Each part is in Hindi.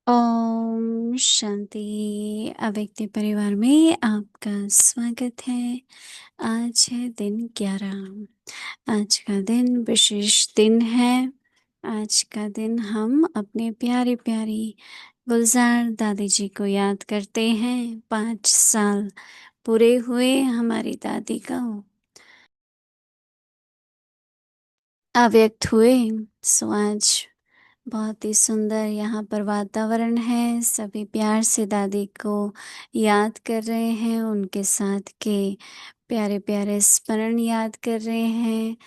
ओम शांति। अव्यक्त परिवार में आपका स्वागत है। आज है दिन 11। आज का दिन विशेष दिन है। आज का दिन हम अपने प्यारे प्यारी गुलजार दादी जी को याद करते हैं। 5 साल पूरे हुए हमारी दादी का अव्यक्त हुए। सो आज बहुत ही सुंदर यहाँ पर वातावरण है। सभी प्यार से दादी को याद कर रहे हैं, उनके साथ के प्यारे प्यारे स्मरण याद कर रहे हैं।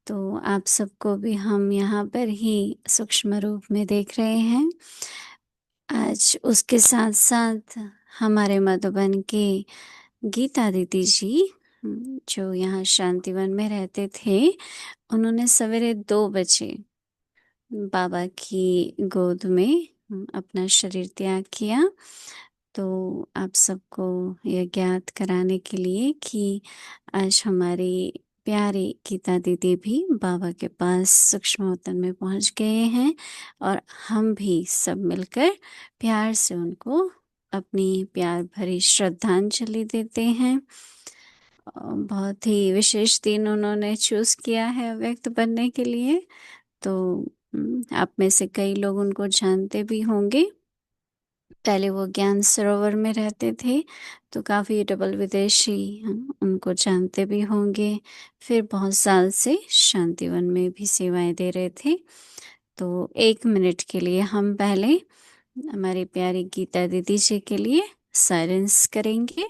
तो आप सबको भी हम यहाँ पर ही सूक्ष्म रूप में देख रहे हैं। आज उसके साथ साथ हमारे मधुबन के गीता दीदी जी, जो यहाँ शांतिवन में रहते थे, उन्होंने सवेरे 2 बजे बाबा की गोद में अपना शरीर त्याग किया। तो आप सबको यह ज्ञात कराने के लिए कि आज हमारी प्यारी गीता दीदी भी बाबा के पास सूक्ष्म वतन में पहुंच गए हैं, और हम भी सब मिलकर प्यार से उनको अपनी प्यार भरी श्रद्धांजलि देते हैं। बहुत ही विशेष दिन उन्होंने चूज किया है व्यक्त बनने के लिए। तो आप में से कई लोग उनको जानते भी होंगे। पहले वो ज्ञान सरोवर में रहते थे, तो काफ़ी डबल विदेशी उनको जानते भी होंगे। फिर बहुत साल से शांतिवन में भी सेवाएं दे रहे थे। तो 1 मिनट के लिए हम पहले हमारी प्यारी गीता दीदी जी के लिए साइलेंस करेंगे।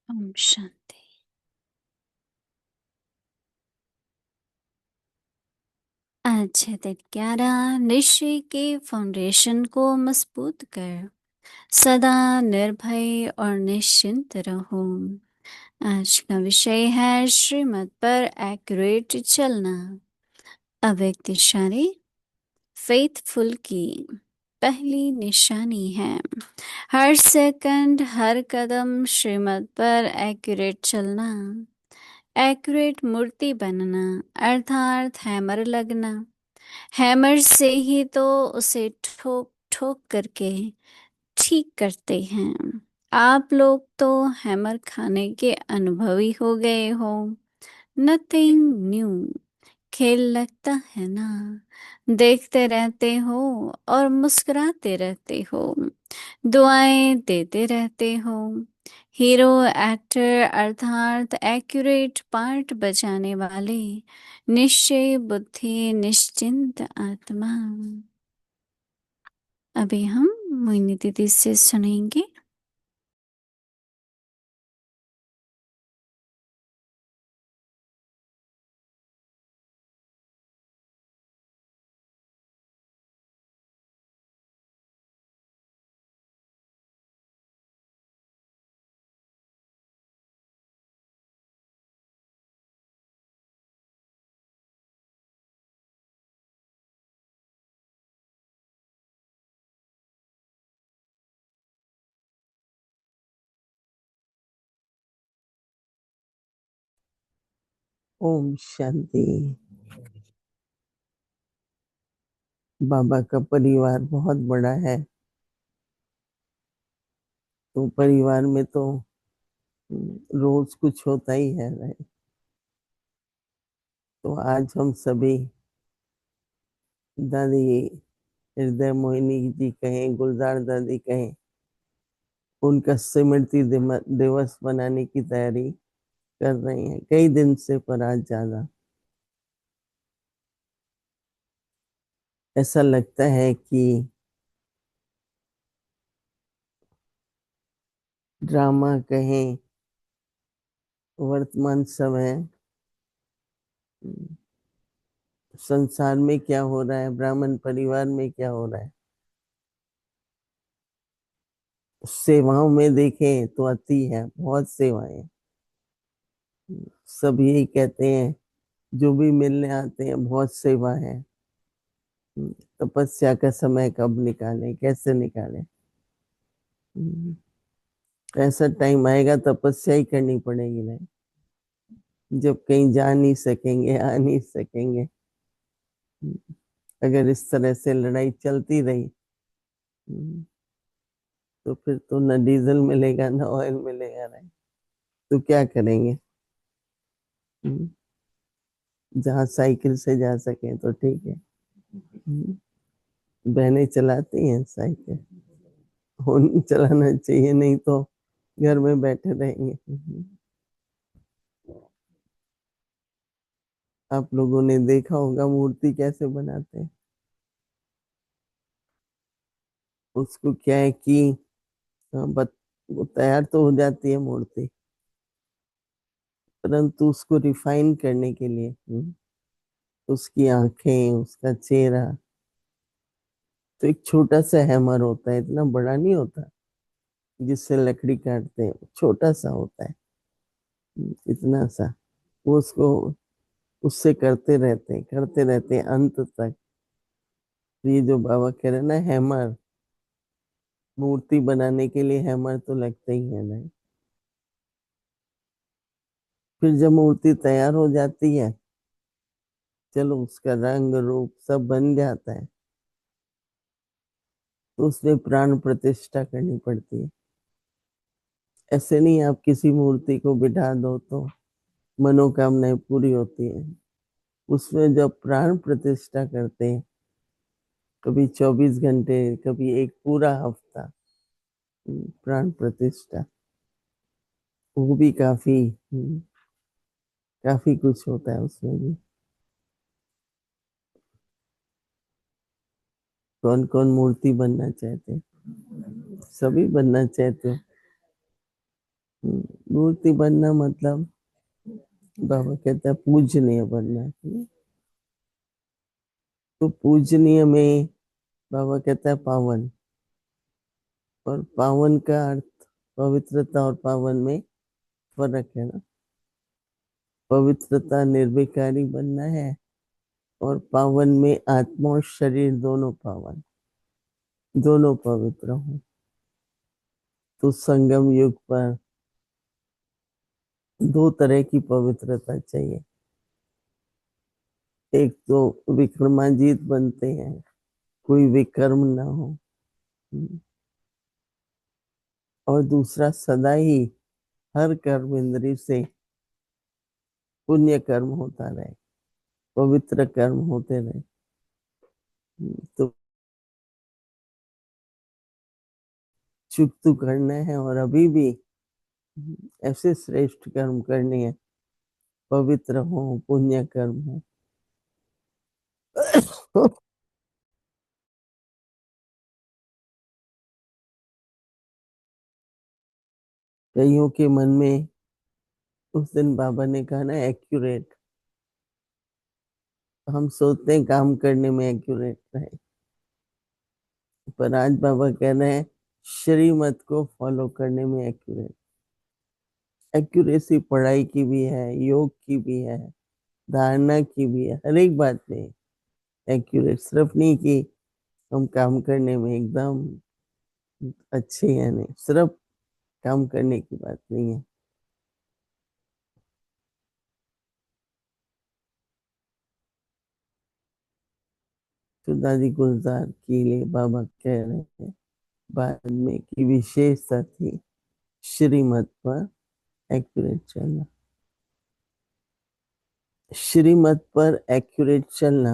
ओम शांति। आज है दिन 11। निश्चय के फाउंडेशन को मजबूत कर सदा निर्भय और निश्चिंत रहो। आज का विषय है श्रीमत पर एक्यूरेट चलना। अव्यक्त इशारे फेथफुल की पहली निशानी है। हर सेकंड हर कदम श्रीमत पर एक्यूरेट चलना। एक्यूरेट मूर्ति बनना अर्थात हैमर लगना। हैमर से ही तो उसे ठोक ठोक करके ठीक करते हैं। आप लोग तो हैमर खाने के अनुभवी हो गए हो। Nothing new. खेल लगता है ना। देखते रहते हो और मुस्कुराते रहते हो। दुआएं देते रहते हो। हीरो एक्टर अर्थात एक्यूरेट पार्ट बजाने वाले निश्चय बुद्धि निश्चिंत आत्मा। अभी हम मोहिनी दीदी से सुनेंगे। ओम शांति। बाबा का परिवार बहुत बड़ा है, तो परिवार में तो रोज कुछ होता ही है, right? तो आज हम सभी दादी हृदय मोहिनी जी कहें, गुलजार दादी कहें, उनका स्मृति दिवस बनाने की तैयारी कर रहे हैं कई दिन से, पर आज ज्यादा ऐसा लगता है कि ड्रामा कहें, वर्तमान समय, संसार में क्या हो रहा है, ब्राह्मण परिवार में क्या हो रहा है, सेवाओं में देखें तो अति है, बहुत सेवाएं। सब यही कहते हैं, जो भी मिलने आते हैं, बहुत सेवा है। तपस्या का समय कब निकालें, कैसे निकालें। ऐसा टाइम आएगा तपस्या ही करनी पड़ेगी ना, जब कहीं जा नहीं सकेंगे, आ नहीं सकेंगे। अगर इस तरह से लड़ाई चलती रही तो फिर तो न डीजल मिलेगा, न ऑयल मिलेगा, नहीं तो क्या करेंगे। जहाँ साइकिल से जा सके तो ठीक है। बहनें चलाती हैं साइकिल, उन्हें चलाना चाहिए, नहीं तो घर में बैठे रहेंगे। आप लोगों ने देखा होगा मूर्ति कैसे बनाते हैं। उसको क्या है कि वो तैयार तो हो जाती है मूर्ति, परंतु उसको रिफाइन करने के लिए उसकी आंखें, उसका चेहरा, तो एक छोटा सा हैमर होता है, इतना बड़ा नहीं होता जिससे लकड़ी काटते हैं, छोटा सा होता है, इतना सा। वो उसको उससे करते रहते हैं अंत तक। तो ये जो बाबा कह रहे हैं ना, हैमर, मूर्ति बनाने के लिए हैमर तो लगता ही है ना। फिर जब मूर्ति तैयार हो जाती है, चलो उसका रंग रूप सब बन जाता है, तो उसमें प्राण प्रतिष्ठा करनी पड़ती है। ऐसे नहीं आप किसी मूर्ति को बिठा दो तो मनोकामनाएं पूरी होती है। उसमें जब प्राण प्रतिष्ठा करते हैं, कभी 24 घंटे, कभी एक पूरा हफ्ता प्राण प्रतिष्ठा, वो भी काफी कुछ होता है उसमें भी। कौन कौन मूर्ति बनना चाहते हैं? सभी बनना चाहते हैं। मूर्ति बनना मतलब बाबा कहता है पूजनीय बनना है। तो पूजनीय में बाबा कहता है पावन, और पावन का अर्थ, पवित्रता और पावन में फर्क है ना। पवित्रता निर्विकारी बनना है, और पावन में आत्मा और शरीर दोनों पावन, दोनों पवित्र हो। तो संगम युग पर दो तरह की पवित्रता चाहिए। एक तो विक्रमाजीत बनते हैं, कोई विकर्म ना हो, और दूसरा सदा ही हर कर्म इंद्रिय से पुण्य कर्म होता रहे, पवित्र कर्म होते रहे। तो चुप तो करना है, और अभी भी ऐसे श्रेष्ठ कर्म करने हैं, पवित्र हो, पुण्य कर्म हो। कईयों के मन में उस दिन बाबा ने कहा ना एक्यूरेट, हम सोचते हैं काम करने में एक्यूरेट रहे, पर आज बाबा कह रहे हैं श्रीमत को फॉलो करने में एक्यूरेट। एक्यूरेसी पढ़ाई की भी है, योग की भी है, धारणा की भी है, हर एक बात में एक्यूरेट। सिर्फ नहीं कि हम काम करने में एकदम अच्छे हैं, नहीं, सिर्फ काम करने की बात नहीं है। तो दादी गुलजार के लिए बाबा कह रहे हैं बाद में कि विशेषता थी श्रीमत पर एक्यूरेट चलना। श्रीमत पर एक्यूरेट चलना,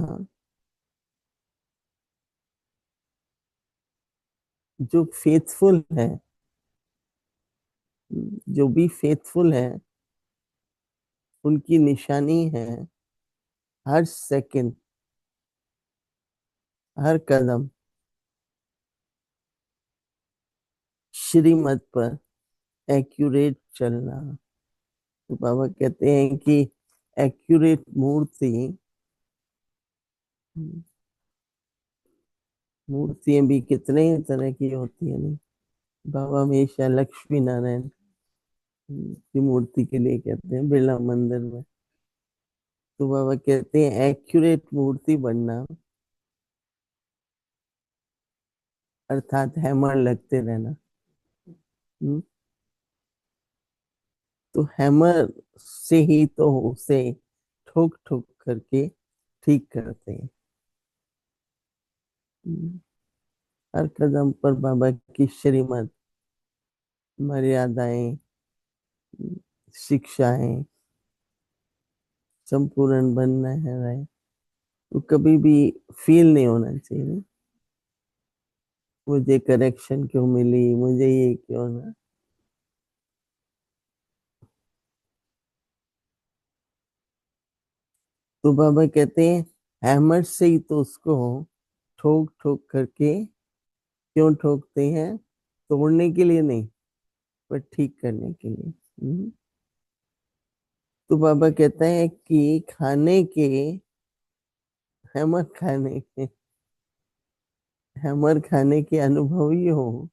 जो फेथफुल है, जो भी फेथफुल है, उनकी निशानी है हर सेकंड, हर कदम श्रीमत पर एक्यूरेट चलना। तो बाबा कहते हैं कि एक्यूरेट मूर्ति, मूर्तियां भी कितने तरह की होती है नहीं। बाबा हमेशा लक्ष्मी नारायण की मूर्ति के लिए कहते हैं बिरला मंदिर में। तो बाबा कहते हैं एक्यूरेट मूर्ति बनना अर्थात हैमर लगते रहना। हम्म, तो हैमर से ही तो उसे ठोक ठोक करके ठीक करते हैं। हम्म, हर कदम पर बाबा की श्रीमत, मर्यादाएं, शिक्षाएं संपूर्ण बनना है रहे, तो कभी भी फील नहीं होना चाहिए मुझे करेक्शन क्यों मिली, मुझे ये क्यों ना। तो बाबा कहते हैं हैमर से ही तो उसको ठोक ठोक करके, क्यों ठोकते हैं, तोड़ने के लिए नहीं पर ठीक करने के लिए। तो बाबा कहते हैं कि खाने के, हैमर खाने के, हैमर खाने के अनुभवी हो,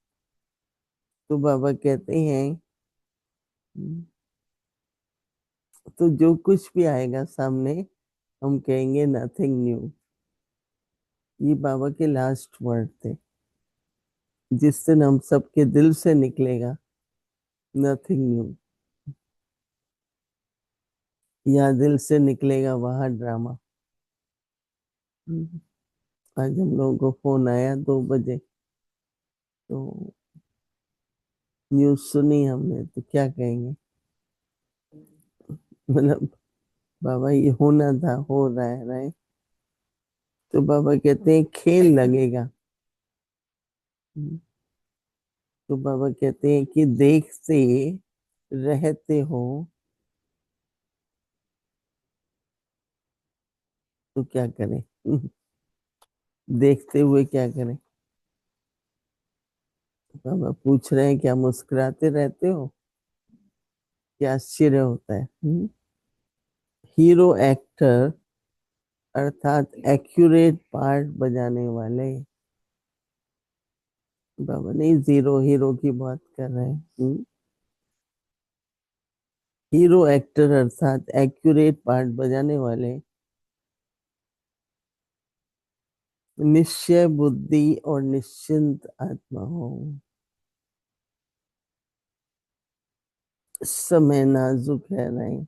तो बाबा कहते हैं तो जो कुछ भी आएगा सामने हम कहेंगे नथिंग न्यू। ये बाबा के लास्ट वर्ड थे, जिस दिन हम सबके दिल से निकलेगा नथिंग न्यू, या दिल से निकलेगा वहां ड्रामा। आज हम लोगों को फोन आया 2 बजे, तो न्यूज सुनी हमने, तो क्या कहेंगे, मतलब बाबा ये होना था, हो रहा है राइट। तो बाबा कहते हैं खेल लगेगा। तो बाबा कहते हैं कि देखते रहते हो तो क्या करें। देखते हुए क्या करें। बाबा पूछ रहे हैं क्या मुस्कुराते रहते हो, क्या आश्चर्य होता है। हीरो एक्टर अर्थात एक्यूरेट पार्ट बजाने वाले, बाबा नहीं जीरो हीरो की बात कर रहे हैं। हीरो एक्टर अर्थात एक्यूरेट पार्ट बजाने वाले निश्चय बुद्धि और निश्चिंत आत्मा हो। समय नाजुक है नहीं,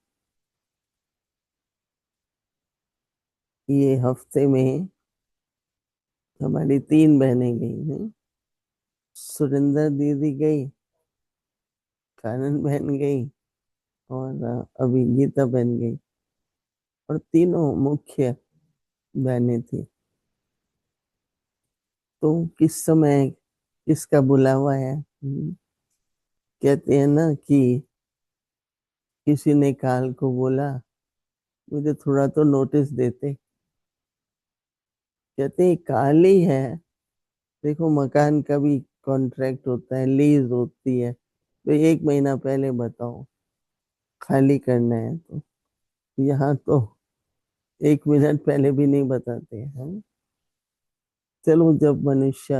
ये हफ्ते में हमारी 3 बहनें गई हैं। सुरेंद्र दीदी गई, कानन बहन गई, और अभी गीता बहन गई, और तीनों मुख्य बहनें थी। तो किस समय किसका बुलावा है। कहते हैं ना कि किसी ने काल को बोला मुझे थोड़ा तो नोटिस देते। कहते हैं काल ही है, देखो मकान का भी कॉन्ट्रैक्ट होता है, लीज होती है, तो 1 महीना पहले बताओ खाली करना है। तो यहाँ तो 1 मिनट पहले भी नहीं बताते हैं। चलो जब मनुष्य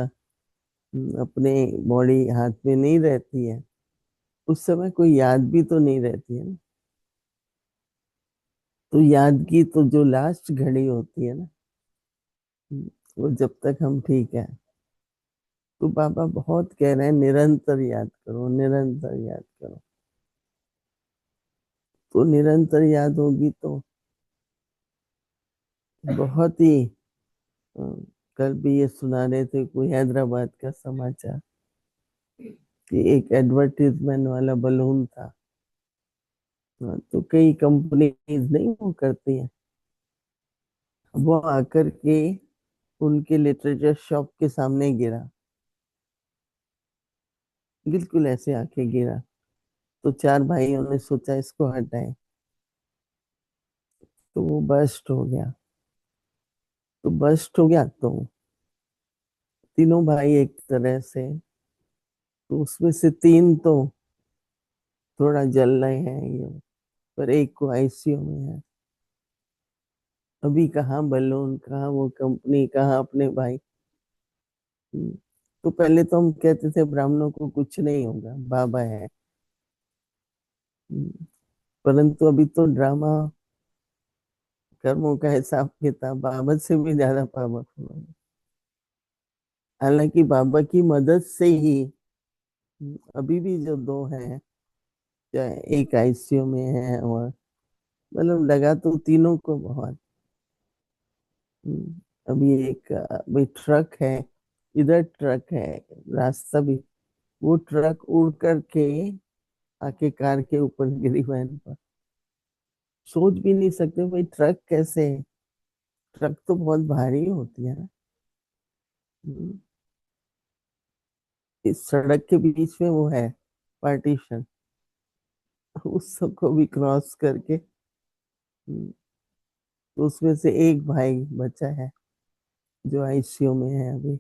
अपने बॉडी हाथ में नहीं रहती है, उस समय कोई याद भी तो नहीं रहती है ना। तो याद की तो जो लास्ट घड़ी होती है ना, वो जब तक हम ठीक है। तो बाबा बहुत कह रहे हैं निरंतर याद करो, निरंतर याद करो। तो निरंतर याद होगी तो बहुत ही कल भी ये सुना रहे थे कोई हैदराबाद का समाचार कि एक एडवर्टीजमेंट वाला बलून था। हाँ, तो कई कंपनीज नहीं वो करती हैं, वो आकर के उनके लिटरेचर शॉप के सामने गिरा, बिल्कुल ऐसे आके गिरा। तो चार भाइयों ने सोचा इसको हटाएं, तो वो बस्ट हो गया। तो बस्ट हो गया तो तीनों भाई एक तरह से, तो उसमें से तीन तो थोड़ा जल रहे हैं ये, पर एक को आईसीयू में है। अभी कहाँ बलून, कहाँ वो कंपनी, कहाँ अपने भाई। हम्म, तो पहले तो हम कहते थे ब्राह्मणों को कुछ नहीं होगा, बाबा है। परंतु अभी तो ड्रामा, कर्मों का हिसाब किताब बाबा से भी ज्यादा पावरफुल है। हालांकि बाबा की मदद से ही अभी भी जो दो हैं, चाहे एक आईसीयू में है, और मतलब लगा तो तीनों को बहुत। अभी एक अभी ट्रक है, इधर ट्रक है, रास्ता भी, वो ट्रक उड़ करके आके कार के ऊपर गिरी वैन पर। सोच भी नहीं सकते भाई ट्रक कैसे, ट्रक तो बहुत भारी होती है ना। हम्म, इस सड़क के बीच में वो है पार्टीशन, उस सबको भी क्रॉस करके। तो उसमें से एक भाई बचा है जो आईसीयू में है अभी।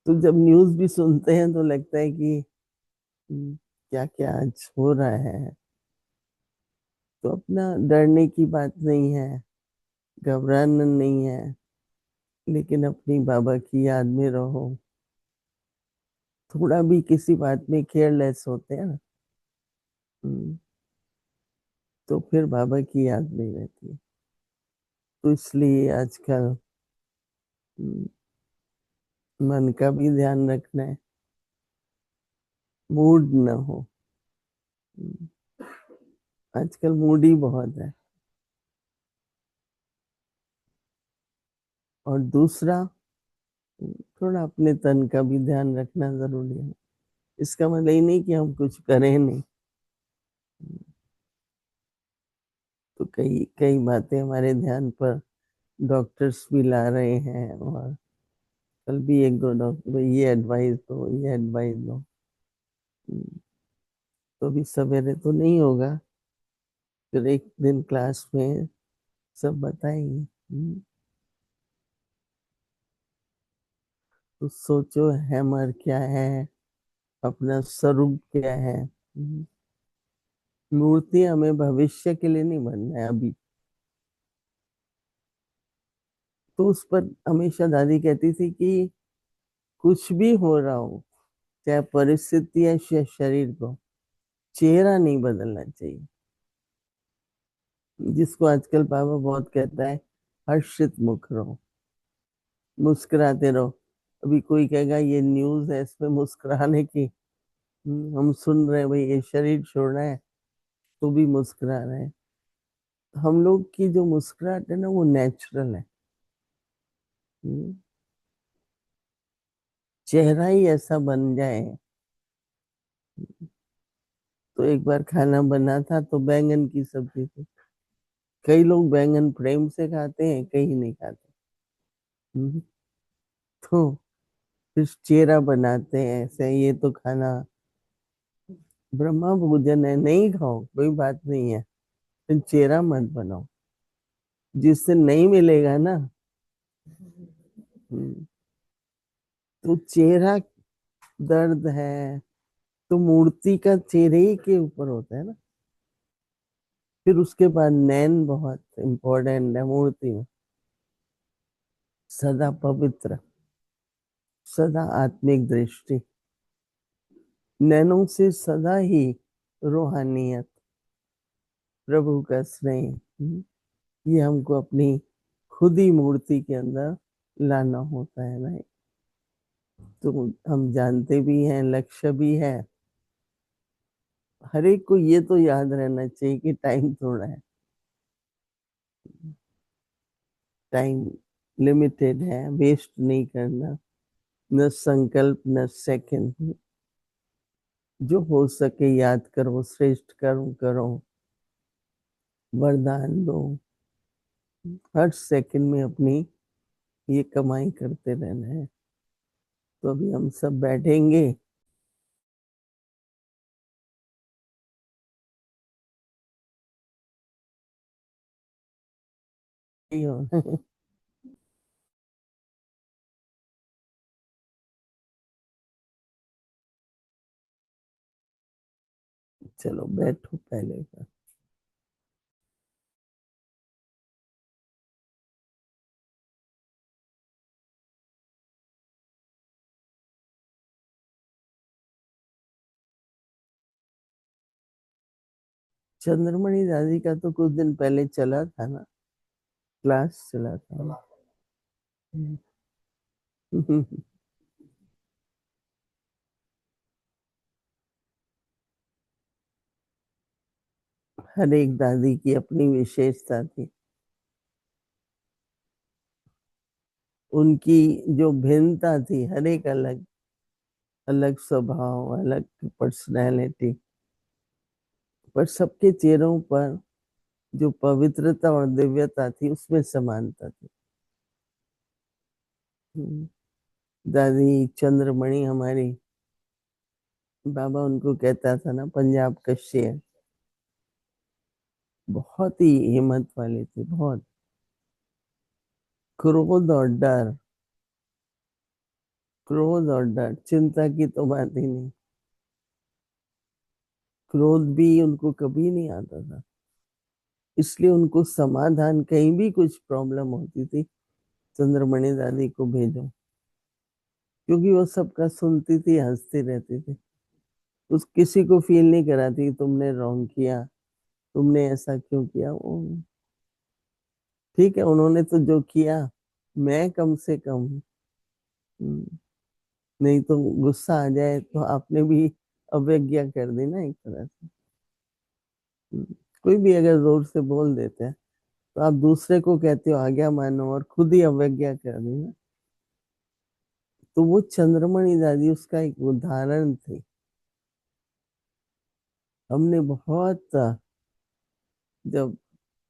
तो जब न्यूज भी सुनते हैं तो लगता है कि क्या क्या आज हो रहा है। तो अपना डरने की बात नहीं है, घबराना नहीं है, लेकिन अपनी बाबा की याद में रहो। थोड़ा भी किसी बात में केयरलेस होते हैं ना, हम्म, तो फिर बाबा की याद नहीं रहती है। तो इसलिए आजकल हम्म, मन का भी ध्यान रखना है, मूड ना हो। हम्म, आजकल मूड ही बहुत है। और दूसरा, थोड़ा अपने तन का भी ध्यान रखना जरूरी है। इसका मतलब ये नहीं कि हम कुछ करें नहीं। तो कई कई बातें हमारे ध्यान पर डॉक्टर्स भी ला रहे हैं, और कल भी एक दो डॉक्टर ये एडवाइस दो, ये एडवाइस दो। हम्म, तो अभी सवेरे तो नहीं होगा, फिर एक दिन क्लास में सब बताएंगे। तो सोचो हैमर क्या है, अपना स्वरूप क्या है। मूर्ति हमें भविष्य के लिए नहीं बनना है अभी। तो उस पर हमेशा दादी कहती थी कि कुछ भी हो रहा हो, चाहे परिस्थिति है या शरीर को, चेहरा नहीं बदलना चाहिए। जिसको आजकल बाबा बहुत कहता है, हर्षित मुख रहो, मुस्कुराते रहो। अभी कोई कहेगा ये न्यूज है इसमें मुस्कुराने की, हम सुन रहे हैं भाई ये शरीर छोड़ना है तो भी मुस्कुरा रहे हैं। हम लोग की जो मुस्कुराहट है ना वो नेचुरल है। हम्म, चेहरा ही ऐसा बन जाए। तो एक बार खाना बना था तो बैंगन की सब्जी थी। कई लोग बैंगन प्रेम से खाते हैं, कई नहीं खाते। हम्म, तो फिर चेहरा बनाते हैं ऐसे, ये तो खाना ब्रह्मा भोजन है, नहीं खाओ कोई बात नहीं है, फिर चेहरा मत बनाओ, जिससे नहीं मिलेगा ना। हम्म, तो चेहरा दर्द है, तो मूर्ति का चेहरे ही के ऊपर होता है ना। फिर उसके बाद नैन बहुत इम्पोर्टेंट है मूर्ति में, सदा पवित्र, सदा आत्मिक दृष्टि, नैनों से सदा ही रूहानियत, प्रभु का स्नेह, ये हमको अपनी खुद ही मूर्ति के अंदर लाना होता है ना। तो हम जानते भी हैं, लक्ष्य भी है। हर एक को ये तो याद रहना चाहिए कि टाइम थोड़ा है, टाइम लिमिटेड है, वेस्ट नहीं करना, न संकल्प न सेकंड। जो हो सके याद करो, श्रेष्ठ कर्म करो, वरदान दो। हर सेकंड में अपनी ये कमाई करते रहना है। तो अभी हम सब बैठेंगे। चलो बैठो पहले का। चंद्रमणि दादी का तो कुछ दिन पहले चला था ना, क्लास चला था। हर एक दादी की अपनी विशेषता थी। उनकी जो भिन्नता थी, हर एक अलग अलग स्वभाव, अलग पर्सनैलिटी, पर सबके चेहरों पर जो पवित्रता और दिव्यता थी उसमें समानता थी। हम्म, दादी चंद्रमणि हमारी, बाबा उनको कहता था ना पंजाब का शेर। बहुत ही हिम्मत वाली थी, बहुत। क्रोध और डर, क्रोध और डर, चिंता की तो बात ही नहीं। क्रोध भी उनको कभी नहीं आता था। इसलिए उनको समाधान, कहीं भी कुछ प्रॉब्लम होती थी, चंद्रमणि दादी को भेजो, क्योंकि वो सबका सुनती थी, हंसती रहती थी। उस किसी को फील नहीं कराती तुमने रॉन्ग किया, तुमने ऐसा क्यों किया। वो ठीक है, उन्होंने तो जो किया, मैं कम से कम। हम्म, नहीं तो गुस्सा आ जाए तो आपने भी अवज्ञा कर दी ना एक तरह से। कोई भी अगर जोर से बोल देते हैं तो आप दूसरे को कहते हो आज्ञा मानो, और खुद ही अवज्ञा कर दी ना। तो वो चंद्रमणि दादी उसका एक उदाहरण थे। हमने बहुत, जब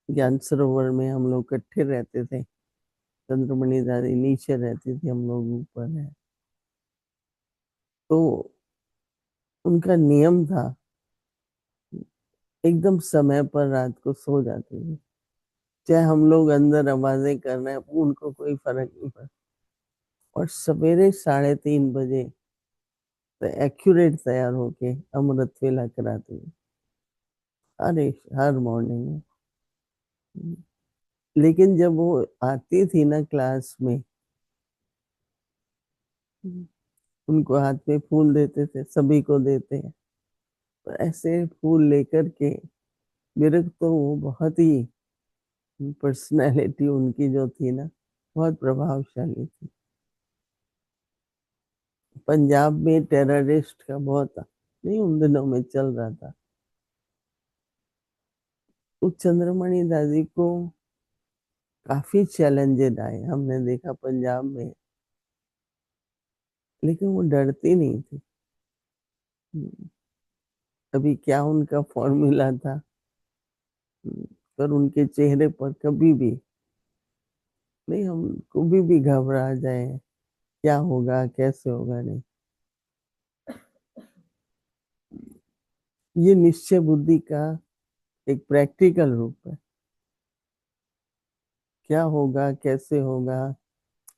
ज्ञान सरोवर में हम लोग इकट्ठे रहते थे, चंद्रमणि दादी नीचे रहती थी, हम लोग ऊपर है। तो उनका नियम था, एकदम समय पर रात को सो जाते थे। चाहे हम लोग अंदर आवाजें कर रहे हैं, उनको कोई फर्क नहीं पड़ता। और सवेरे 3:30 बजे तो एक्यूरेट तैयार होके अमृत वेला कराते थे। अरे, हर मॉर्निंग में। लेकिन जब वो आती थी ना क्लास में, उनको हाथ में फूल देते थे, सभी को देते हैं, तो ऐसे फूल लेकर के, मेरे को तो वो बहुत ही, पर्सनैलिटी उनकी जो थी ना, बहुत प्रभावशाली थी। पंजाब में टेररिस्ट का बहुत, नहीं उन दिनों में चल रहा था। उस चंद्रमणि दादी को काफी चैलेंजेस आए, हमने देखा पंजाब में, लेकिन वो डरती नहीं थी। हम्म, अभी क्या उनका फॉर्मूला था, पर उनके चेहरे पर कभी भी नहीं, हम कभी भी घबरा जाए, क्या होगा कैसे होगा, नहीं। ये निश्चय बुद्धि का एक प्रैक्टिकल रूप है। क्या होगा कैसे होगा,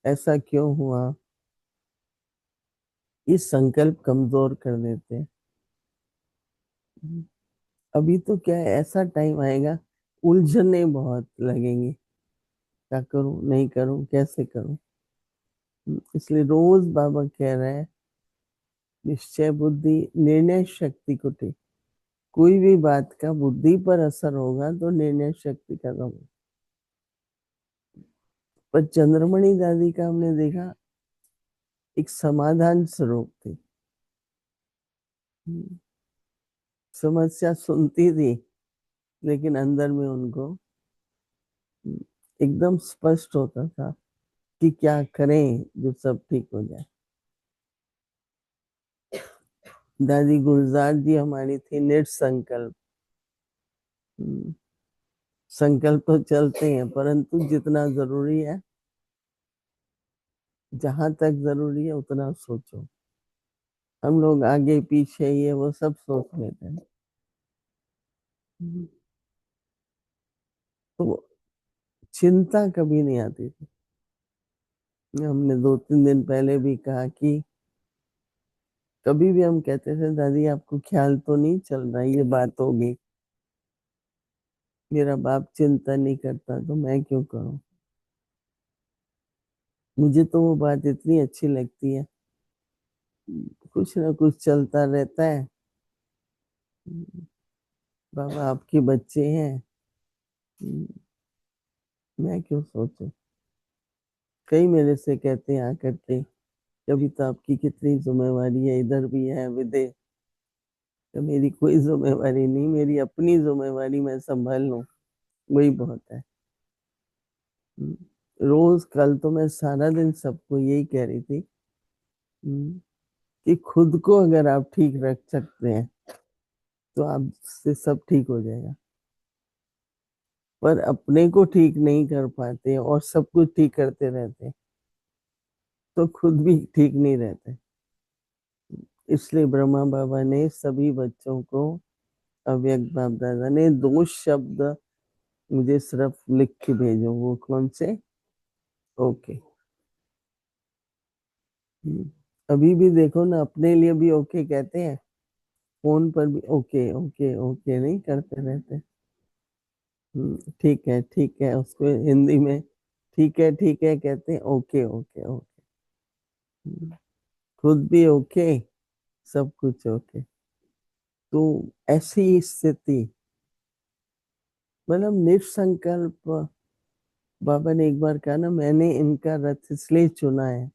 ऐसा क्यों हुआ, ये संकल्प कमजोर कर देते हैं। अभी तो क्या है, ऐसा टाइम आएगा, उलझने बहुत लगेंगी, क्या करूं नहीं करूं कैसे करूं। इसलिए रोज बाबा कह रहे हैं, निश्चय बुद्धि निर्णय शक्ति को टेक। कोई भी बात का बुद्धि पर असर होगा तो निर्णय शक्ति का कम होगा। पर चंद्रमणि दादी का हमने देखा, एक समाधान स्वरूप थी। हम्म, समस्या सुनती थी, लेकिन अंदर में उनको एकदम स्पष्ट होता था कि क्या करें जो सब ठीक हो जाए। दादी गुलजार जी हमारी थी निर संकल्प। हम्म, संकल्प तो चलते हैं, परंतु जितना जरूरी है, जहां तक जरूरी है उतना सोचो। हम लोग आगे पीछे ये वो सब सोच लेते हैं। हम्म, तो चिंता कभी नहीं आती थी। हमने 2-3 दिन पहले भी कहा कि कभी भी हम कहते थे दादी आपको ख्याल तो नहीं चल रहा, ये बात होगी, मेरा बाप चिंता नहीं करता तो मैं क्यों करूं। मुझे तो वो बात इतनी अच्छी लगती है। कुछ ना कुछ चलता रहता है। बाबा आपके बच्चे हैं, मैं क्यों सोचूं। कई मेरे से कहते हैं आकर के, कभी तो आपकी कितनी जिम्मेवारी है, इधर भी है विदेश। तो मेरी कोई जिम्मेवारी नहीं, मेरी अपनी जिम्मेवारी मैं संभाल लूं, वही बहुत है। रोज कल तो मैं सारा दिन सबको यही कह रही थी कि खुद को अगर आप ठीक रख सकते हैं तो आपसे सब ठीक हो जाएगा। पर अपने को ठीक नहीं कर पाते और सब कुछ ठीक करते रहते, तो खुद भी ठीक नहीं रहते। इसलिए ब्रह्मा बाबा ने सभी बच्चों को, अव्यक्त बाप दादा ने 2 शब्द मुझे सिर्फ लिख के भेजो। वो कौन से? ओके। अभी भी देखो ना, अपने लिए भी ओके कहते हैं, फोन पर भी ओके ओके ओके नहीं करते रहते। ठीक है उसको हिंदी में ठीक है कहते हैं, ओके ओके ओके। खुद भी ओके, सब कुछ ओके। तो ऐसी स्थिति, मतलब निसंकल्प। बाबा ने एक बार कहा ना, मैंने इनका रथ इसलिए चुना है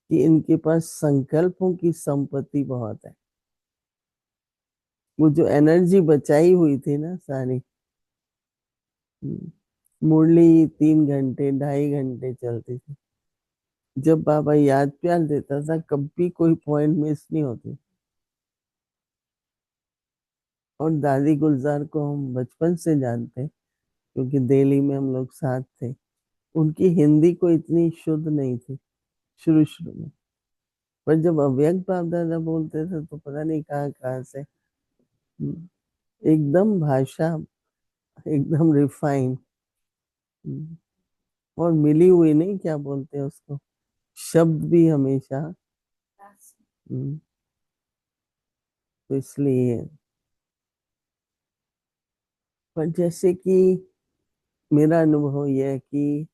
कि इनके पास संकल्पों की संपत्ति बहुत है। वो जो एनर्जी बचाई हुई थी ना सारी, मुरली 3 घंटे 2.5 घंटे चलती थी। जब बाबा याद प्यार देता था, कभी कोई पॉइंट मिस नहीं होती। और दादी गुलजार को हम बचपन से जानते हैं, क्योंकि दिल्ली में हम लोग साथ थे। उनकी हिंदी को इतनी शुद्ध नहीं थी शुरू शुरू में, पर जब अव्यक्त बाप दादा बोलते थे तो पता नहीं कहाँ कहाँ से एकदम भाषा एकदम रिफाइन, और मिली हुई, नहीं क्या बोलते हैं उसको, शब्द भी हमेशा। हम्म, तो इसलिए, पर जैसे कि मेरा अनुभव यह है कि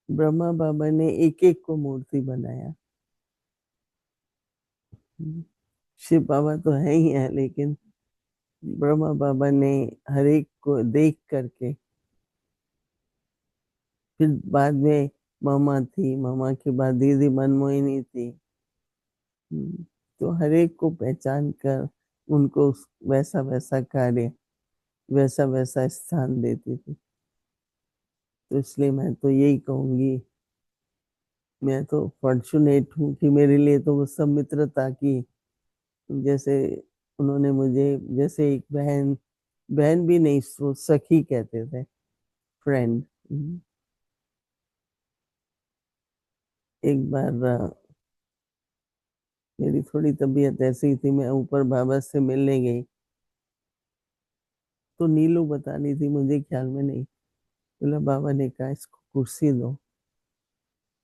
ब्रह्मा बाबा ने एक एक को मूर्ति बनाया। हम्म, शिव बाबा तो है ही है, लेकिन ब्रह्मा बाबा ने हर एक को देख करके, फिर बाद में मामा थी, मामा के बाद दीदी मनमोहिनी थी। तो हर एक को पहचान कर उनको वैसा वैसा कार्य, वैसा वैसा स्थान देती थी। तो इसलिए मैं तो यही कहूंगी, मैं तो फॉर्चुनेट हूँ कि मेरे लिए तो वो सब मित्रता की, जैसे उन्होंने मुझे, जैसे एक बहन, बहन भी नहीं, वो सखी कहते थे, फ्रेंड। एक बार मेरी थोड़ी तबीयत ऐसी थी, मैं ऊपर बाबा से मिलने गई, तो नीलू बता रही थी, मुझे ख्याल में नहीं, बोला बाबा ने कहा इसको कुर्सी दो।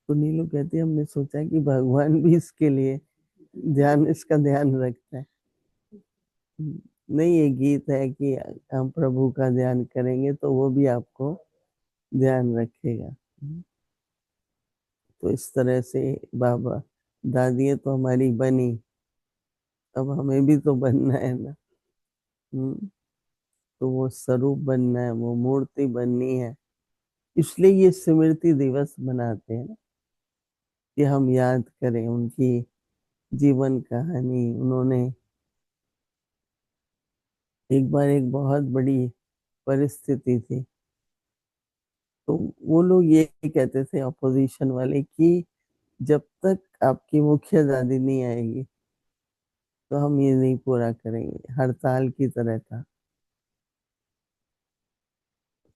तो नीलू कहती है हमने सोचा कि भगवान भी इसके लिए ध्यान, इसका ध्यान रखता है। नहीं, ये गीत है कि हम प्रभु का ध्यान करेंगे तो वो भी आपको ध्यान रखेगा। तो इस तरह से बाबा, दादियाँ तो हमारी बनी, अब हमें भी तो बनना है ना। हम्म, तो वो स्वरूप बनना है, वो मूर्ति बननी है। इसलिए ये स्मृति दिवस मनाते हैं ना, कि हम याद करें उनकी जीवन कहानी। उन्होंने एक बार एक बहुत बड़ी परिस्थिति थी, तो वो लोग ये कहते थे अपोजिशन वाले कि जब तक आपकी मुखिया दादी नहीं आएगी तो हम ये नहीं पूरा करेंगे, हड़ताल की तरह था।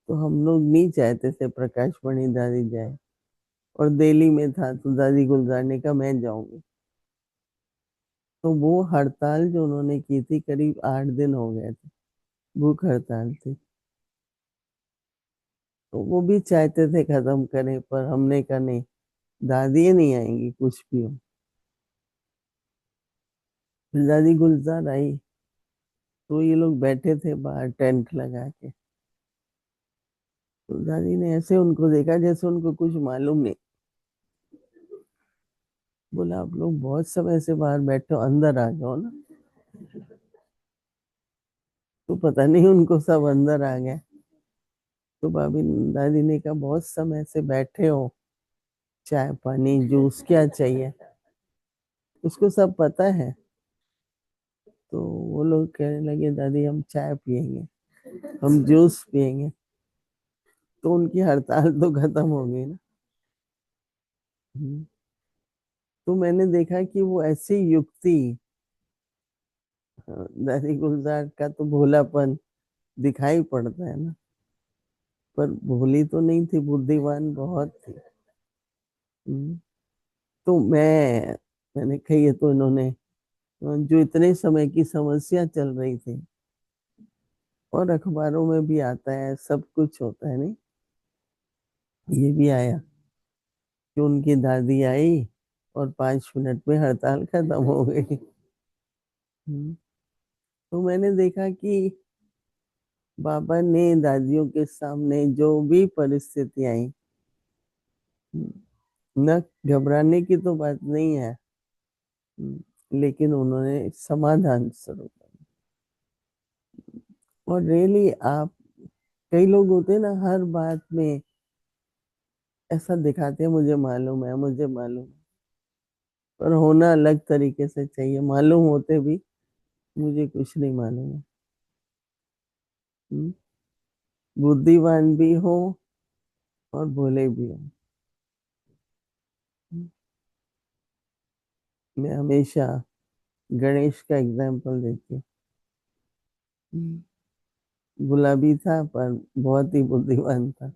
तो हम लोग नहीं चाहते थे प्रकाश मणि दादी जाए, और दिल्ली में था तो दादी गुलजार ने कहा मैं जाऊंगी। तो वो हड़ताल जो उन्होंने की थी करीब 8 दिन हो गए थे, भूख हड़ताल थी। तो वो भी चाहते थे खत्म करें, पर हमने कहा नहीं, दादी नहीं आएंगी कुछ भी हो। फिर दादी गुलजार आई तो ये लोग बैठे थे बाहर टेंट लगा के। तो दादी ने ऐसे उनको देखा जैसे उनको कुछ मालूम नहीं। बोला आप लोग बहुत समय से बाहर बैठे हो, अंदर आ जाओ ना। तो पता नहीं उनको सब अंदर आ गए। तो भाभी दादी ने कहा बहुत समय से बैठे हो, चाय पानी जूस क्या चाहिए। उसको सब पता है। तो वो लोग कहने लगे दादी हम चाय पियेंगे, हम जूस पियेंगे। तो उनकी हड़ताल तो खत्म हो गई ना। हम्म। तो मैंने देखा कि वो ऐसी युक्ति, दादी गुलजार का तो भोलापन दिखाई पड़ता है ना, पर भोली तो नहीं थी, बुद्धिमान बहुत थी। हम्म। तो मैंने कही है तो इन्होंने, जो इतने समय की समस्या चल रही थी, और अखबारों में भी आता है, सब कुछ होता है नहीं, ये भी आया कि उनकी दादी आई और 5 मिनट में हड़ताल खत्म हो गई। हम्म। तो मैंने देखा कि बाबा ने दादियों के सामने जो भी परिस्थिति आई, न घबराने की तो बात नहीं है, लेकिन उन्होंने समाधान स्वरूप। और रियली आप, कई लोग होते हैं ना हर बात में ऐसा दिखाते हैं मुझे मालूम है, मुझे मालूम है, पर होना अलग तरीके से चाहिए, मालूम होते भी मुझे कुछ नहीं मालूम है। हम्म, बुद्धिमान भी हो और भोले भी हो। मैं हमेशा गणेश का एग्जाम्पल देती हूँ। गुलाबी था पर बहुत ही बुद्धिमान था,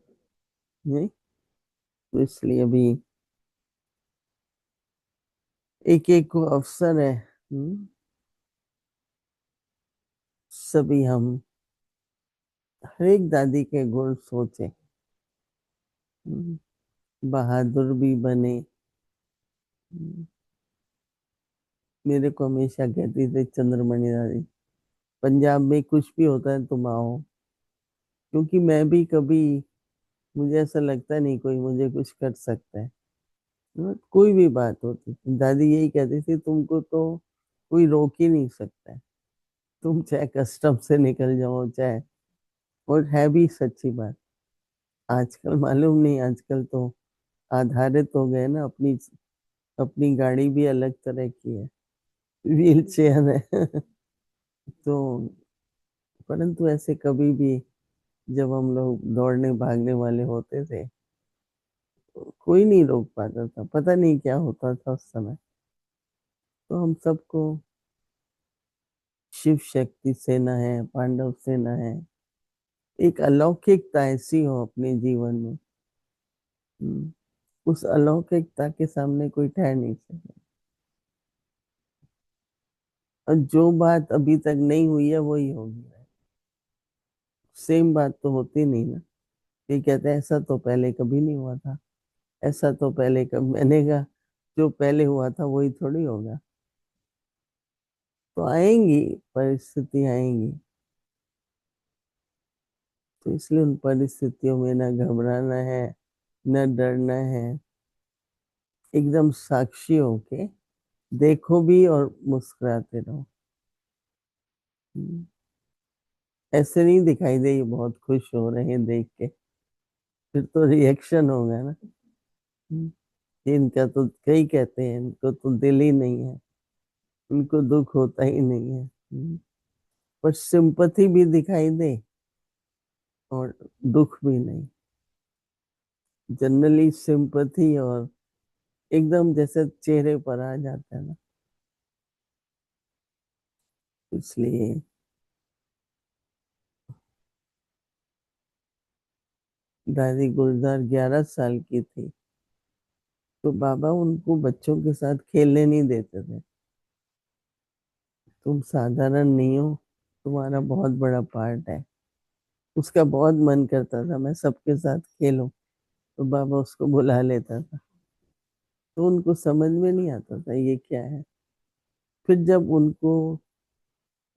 नहीं? तो इसलिए भी एक एक को अवसर है। सभी हम हर एक दादी के गुण सोचे, बहादुर भी बने। मेरे को हमेशा कहती थी चंद्रमणि दादी, पंजाब में कुछ भी होता है तुम आओ। क्योंकि मैं भी कभी, मुझे ऐसा लगता नहीं कोई मुझे कुछ कर सकता है। कोई भी बात होती थी, दादी यही कहती थी तुमको तो कोई रोक ही नहीं सकता है, तुम चाहे कस्टम से निकल जाओ चाहे। और है भी सच्ची बात। आजकल मालूम नहीं, आजकल तो आधारित हो गए ना, अपनी अपनी गाड़ी भी अलग तरह की है, व्हील चेयर है। तो परंतु ऐसे कभी भी जब हम लोग दौड़ने भागने वाले होते थे तो कोई नहीं रोक पाता था, पता नहीं क्या होता था उस समय। तो हम सबको शिव शक्ति सेना है, पांडव सेना है, एक अलौकिकता ऐसी हो अपने जीवन में। हम्म, उस अलौकिकता के सामने कोई ठहर नहीं सकता। और जो बात अभी तक नहीं हुई है वही होगी, सेम बात तो होती नहीं ना। ये कहते हैं ऐसा तो पहले कभी नहीं हुआ था, ऐसा तो पहले कभी, मैंने कहा जो पहले हुआ था वही थोड़ी होगा। तो आएंगी, परिस्थिति आएंगी। तो इसलिए उन परिस्थितियों में न घबराना है, न डरना है, एकदम साक्षी होके देखो भी और मुस्कुराते रहो। हम्म, ऐसे नहीं दिखाई दे ये बहुत खुश हो रहे हैं देख के, फिर तो रिएक्शन होगा ना। हम्म, ये इनका तो, कई कहते हैं इनको तो दिल ही नहीं है, उनको दुख होता ही नहीं है। पर सिंपथी भी दिखाई दे और दुख भी नहीं। जनरली सिंपथी और एकदम जैसे चेहरे पर आ जाता है ना, इसलिए दादी गुलजार 11 साल की थी तो बाबा उनको बच्चों के साथ खेलने नहीं देते थे। तुम साधारण नहीं हो, तुम्हारा बहुत बड़ा पार्ट है। उसका बहुत मन करता था मैं सबके साथ खेलूं, तो बाबा उसको बुला लेता था। तो उनको समझ में नहीं आता था ये क्या है। फिर जब उनको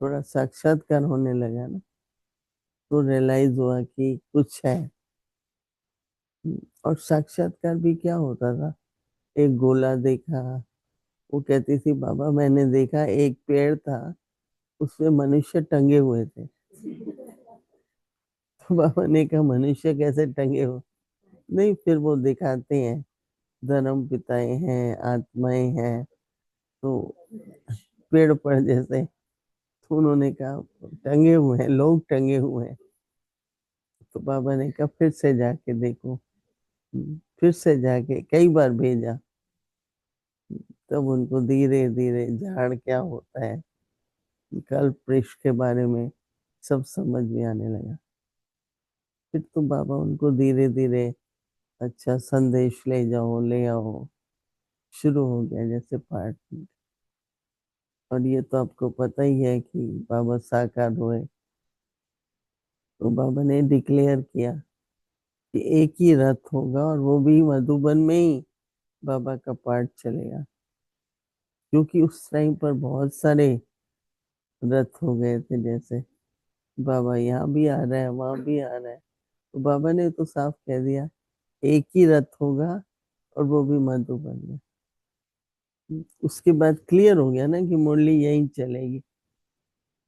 थोड़ा साक्षात्कार होने लगा ना, तो रियलाइज हुआ कि कुछ है। और साक्षात्कार भी क्या होता था, एक गोला देखा। वो कहती थी बाबा मैंने देखा एक पेड़ था, उसमें मनुष्य टंगे हुए थे। तो बाबा ने कहा मनुष्य कैसे टंगे हो। नहीं, फिर वो दिखाते हैं धर्म पिताएं हैं, आत्माएं हैं, तो पेड़ पर जैसे। तो उन्होंने कहा टंगे हुए हैं, लोग टंगे हुए हैं। तो बाबा ने कहा फिर से जाके देखो। फिर से जाके कई बार भेजा। तब उनको धीरे धीरे झाड़ क्या होता है, कल्प वृक्ष के बारे में सब समझ में आने लगा। फिर तो बाबा उनको धीरे धीरे अच्छा संदेश ले जाओ ले आओ शुरू हो गया जैसे पाठ। और ये तो आपको पता ही है कि बाबा साकार हुए तो बाबा ने डिक्लेयर किया कि एक ही रथ होगा और वो भी मधुबन में ही बाबा का पाठ चलेगा। क्योंकि उस टाइम पर बहुत सारे रथ हो गए थे, जैसे बाबा यहाँ भी आ रहा है वहां भी आ रहा है। तो बाबा ने तो साफ कह दिया एक ही रथ होगा और वो भी मधुबन में। उसके बाद क्लियर हो गया ना कि मुरली यहीं चलेगी,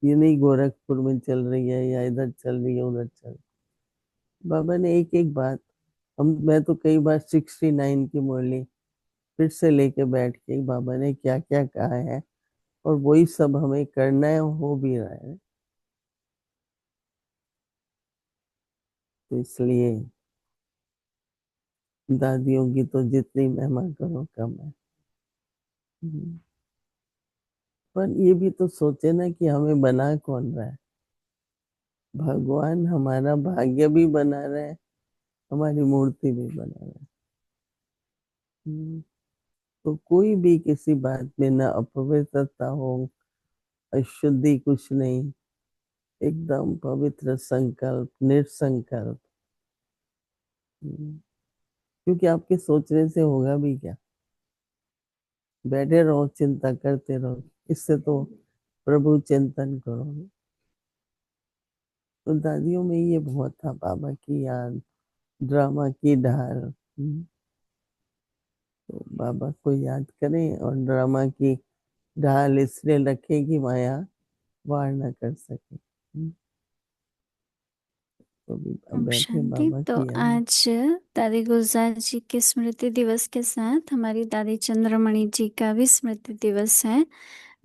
ये नहीं गोरखपुर में चल रही है या इधर चल रही है उधर चल। बाबा ने एक एक बात, हम मैं तो कई बार 69 की मुरली फिर से लेके बैठ के बाबा ने क्या क्या कहा है और वही सब हमें करना है, हो भी रहा है। तो इसलिए दादियों की तो जितनी महिमा करो कम है। हम्म। पर ये भी तो सोचे ना कि हमें बना कौन रहा है। भगवान हमारा भाग्य भी बना रहा है, हमारी मूर्ति भी बना रहा है। हम्म। तो कोई भी किसी बात में ना अपवित्रता हो, अशुद्धि कुछ नहीं, एकदम पवित्र संकल्प निसंकल्प। क्योंकि आपके सोचने से होगा भी क्या, बैठे रहो चिंता करते रहो, इससे तो प्रभु चिंतन करो। तो दादियों में ये बहुत था बाबा की याद, ड्रामा की ढाल। तो बाबा को याद करें और ड्रामा की ढाल इसलिए रखें कि माया वार न कर सके। तो भी अब ओम बैठे शांति। बाबा तो की याद। आज दादी गुलजार जी के स्मृति दिवस के साथ हमारी दादी चंद्रमणि जी का भी स्मृति दिवस है।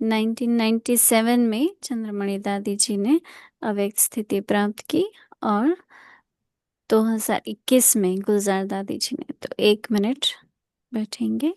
1997 में चंद्रमणि दादी जी ने अव्यक्त स्थिति प्राप्त की और 2021 में गुलजार दादी जी ने। तो 1 मिनट बैठेंगे।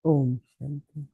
ओम शांति।